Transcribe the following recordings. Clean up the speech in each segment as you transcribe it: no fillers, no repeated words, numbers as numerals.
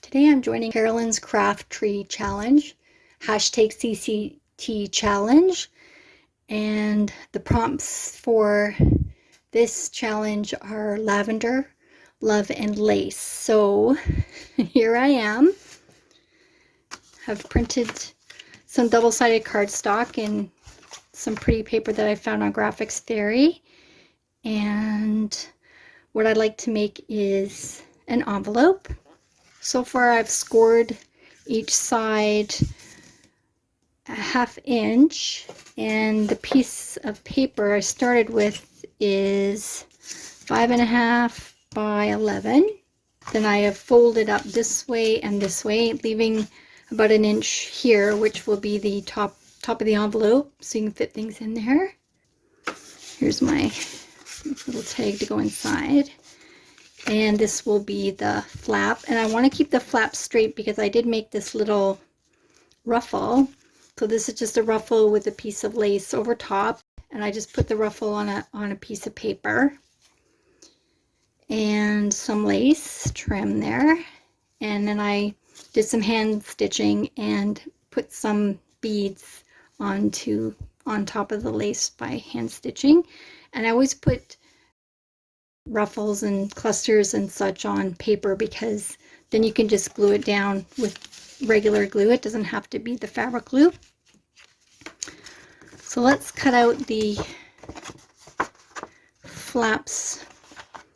Today I'm joining Carolyn's Craft Tree Challenge, hashtag CCT Challenge, and the prompts for this challenge are lavender, love, and lace. So here I am. I've printed some double-sided cardstock and some pretty paper that I found on Graphics Theory, and what I'd like to make is an envelope. So far I've scored each side a ½ inch, and the piece of paper I started with is 5.5 by 11. Then I have folded up this way and this way, leaving about 1 inch here, which will be the top of the envelope, so you can fit things in there. Here's my little tag to go inside. And this will be the flap, and I want to keep the flap straight because I did make this little ruffle. So this is just a ruffle with a piece of lace over top, and I just put the ruffle on a piece of paper and some lace trim there, and then I did some hand stitching and put some beads on top of the lace by hand stitching. And I always put ruffles and clusters and such on paper because then you can just glue it down with regular glue. It doesn't have to be the fabric glue. So let's cut out the flaps.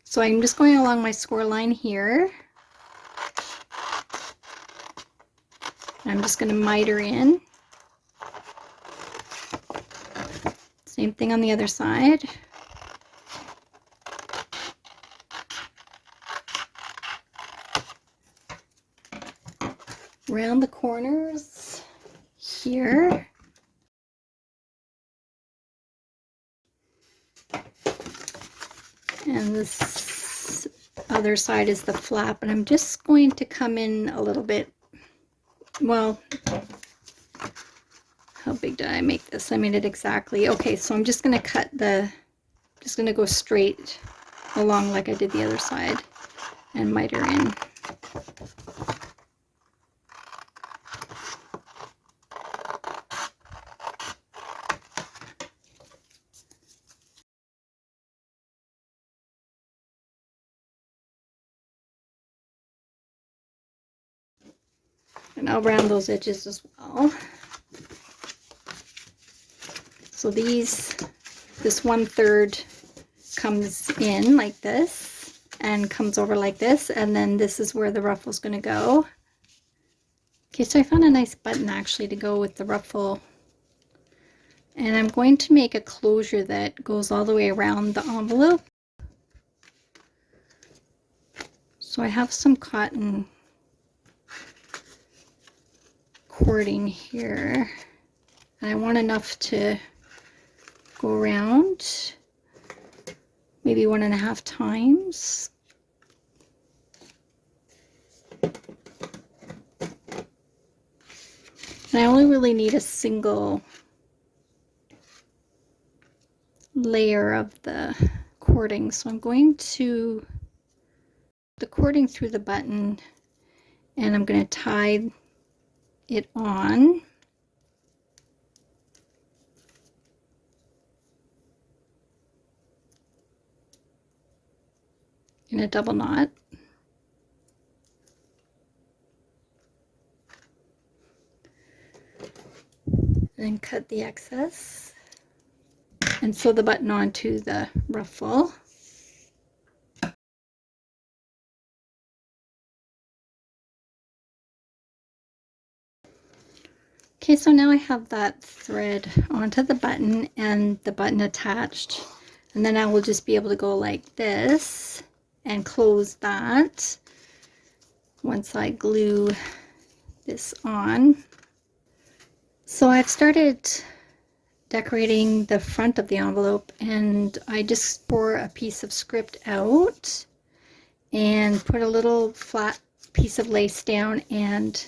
So I'm just going along my score line here. I'm just going to miter in. Same thing on the other side. Around the corners here. And this other side is the flap, and I'm just going to come in a little bit. Well, how big did I make this? I made it exactly. Okay, so I'm just going to just going to go straight along like I did the other side and miter in. And I'll round those edges as well. So this 1/3 comes in like this and comes over like this, and then this is where the ruffle is going to go. Okay, so I found a nice button actually to go with the ruffle, and I'm going to make a closure that goes all the way around the envelope. So I have some cotton cording here, and I want enough to go around maybe 1.5 times. And I only really need a single layer of the cording, so I'm going to the cording through the button, and I'm going to tie it on. In a double knot. And then cut the excess and sew the button onto the ruffle. Okay, so now I have that thread onto the button and the button attached, and then I will just be able to go like this and close that once I glue this on. So I've started decorating the front of the envelope, and I just tore a piece of script out and put a little flat piece of lace down and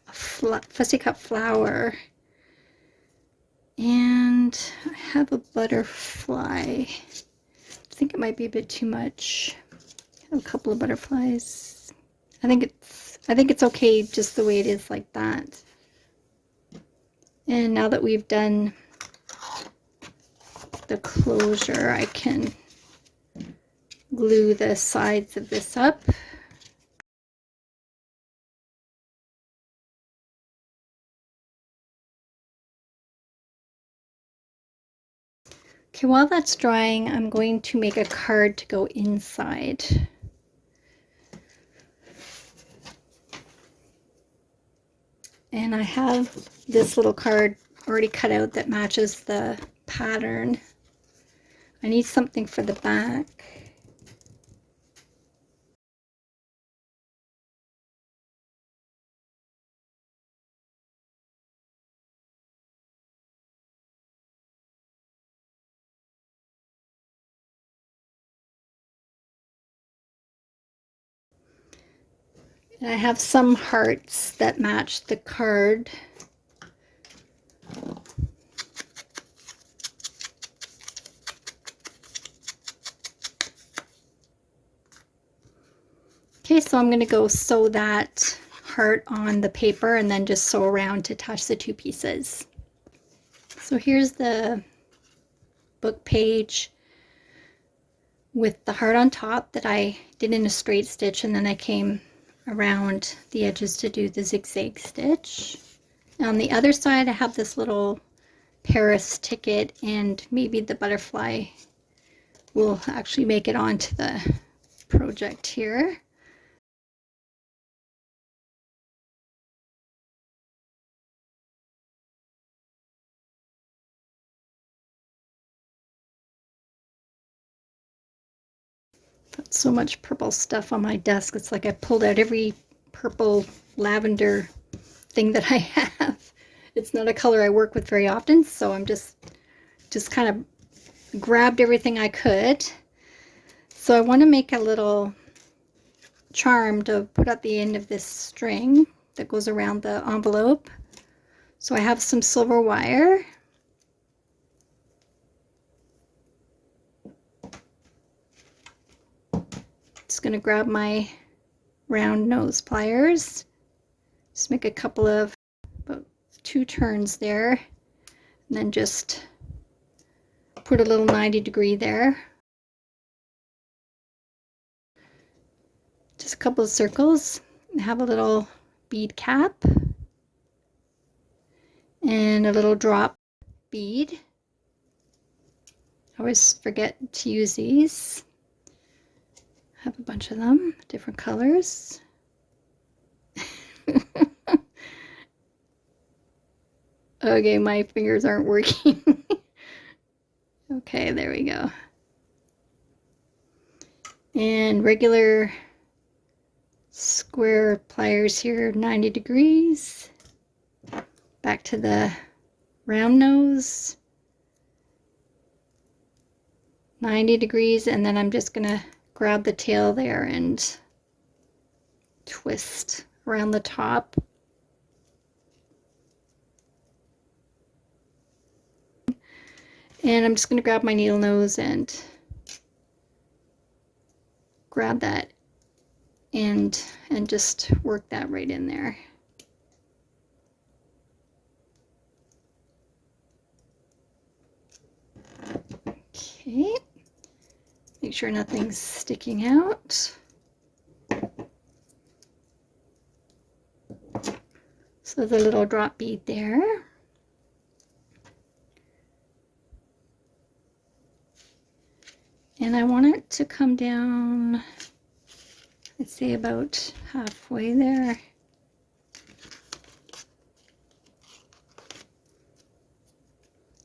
a fussy cut flower, and I have a butterfly. I think it might be a bit too much. I have a couple of butterflies. I think it's I think it's okay just the way it is like that. And now that we've done the closure, I can glue the sides of this up. Okay, while that's drying, I'm going to make a card to go inside. And I have this little card already cut out that matches the pattern. I need something for the back. And I have some hearts that match the card. Okay, so I'm going to go sew that heart on the paper and then just sew around to attach the two pieces. So here's the book page with the heart on top that I did in a straight stitch, and then I came around the edges to do the zigzag stitch. On the other side, I have this little Paris ticket, and maybe the butterfly will actually make it onto the project here. Got so much purple stuff on my desk. It's like I pulled out every purple lavender thing that I have. It's not a color I work with very often, so I'm just kind of grabbed everything I could. So I want to make a little charm to put at the end of this string that goes around the envelope. So I have some silver wire. Just going to grab my round nose pliers. Just make a couple of, about 2 turns there, and then just put a little 90-degree there. Just a couple of circles. Have a little bead cap and a little drop bead. I always forget to use these. Have a bunch of them, different colors. Okay, my fingers aren't working. Okay, there we go. And regular square pliers here, 90 degrees. Back to the round nose, 90 degrees, and then I'm just gonna grab the tail there and twist around the top. And I'm just gonna grab my needle nose and grab that end and just work that right in there. Okay, make sure nothing's sticking out. So the little drop bead there. And I want it to come down, let's say about halfway there.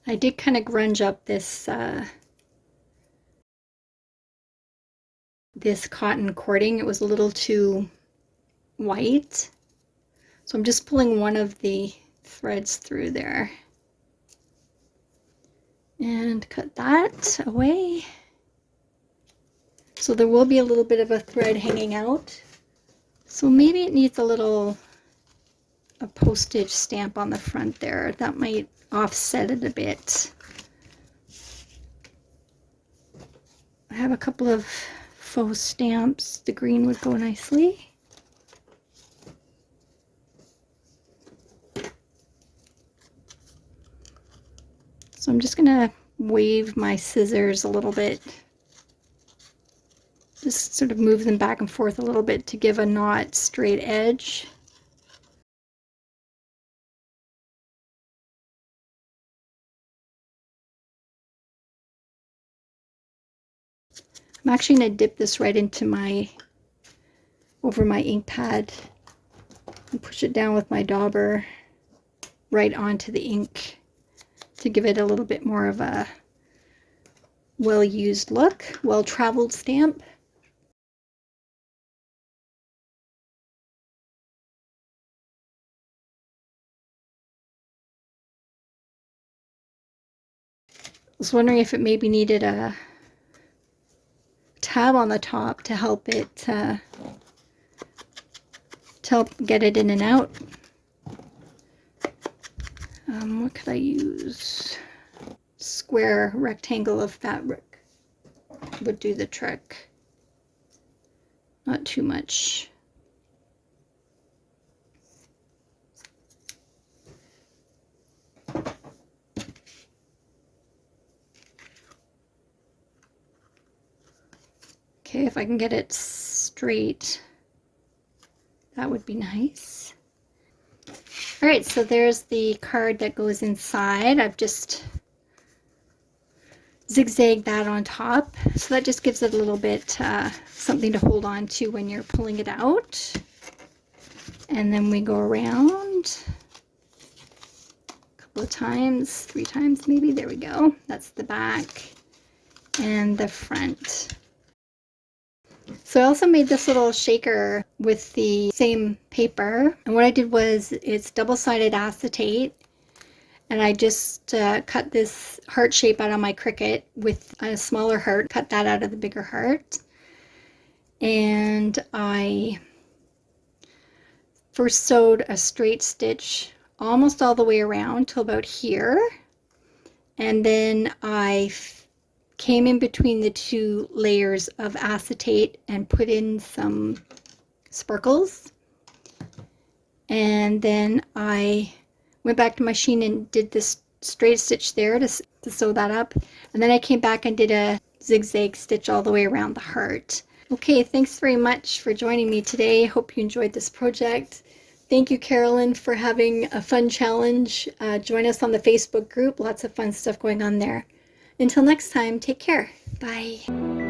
I did kind of grunge up this this cotton cording. It was a little too white. So I'm just pulling one of the threads through there. And cut that away. So there will be a little bit of a thread hanging out. So maybe it needs a postage stamp on the front there. That might offset it a bit. I have a couple of faux stamps. The green would go nicely. So I'm just gonna wave my scissors a little bit. Just sort of move them back and forth a little bit to give a not straight edge. I'm actually going to dip this right into over my ink pad and push it down with my dauber right onto the ink to give it a little bit more of a well-used look, well-traveled stamp. I was wondering if it maybe needed a tab on the top to help it to help get it in and out. What could I use? Square rectangle of fabric would do the trick. Not too much. Okay, if I can get it straight, that would be nice. All right, so there's the card that goes inside. I've just zigzagged that on top. So that just gives it a little bit something to hold on to when you're pulling it out. And then we go around a couple of times, 3 times maybe. There we go. That's the back and the front. So I also made this little shaker with the same paper. And what I did was it's double-sided acetate. And I just cut this heart shape out of my Cricut with a smaller heart, cut that out of the bigger heart. And I first sewed a straight stitch almost all the way around till about here. And then I came in between the 2 layers of acetate and put in some sparkles. And then I went back to my machine and did this straight stitch there to sew that up. And then I came back and did a zigzag stitch all the way around the heart. Okay, thanks very much for joining me today. Hope you enjoyed this project. Thank you, Carolyn, for having a fun challenge. Join us on the Facebook group. Lots of fun stuff going on there. Until next time, take care. Bye.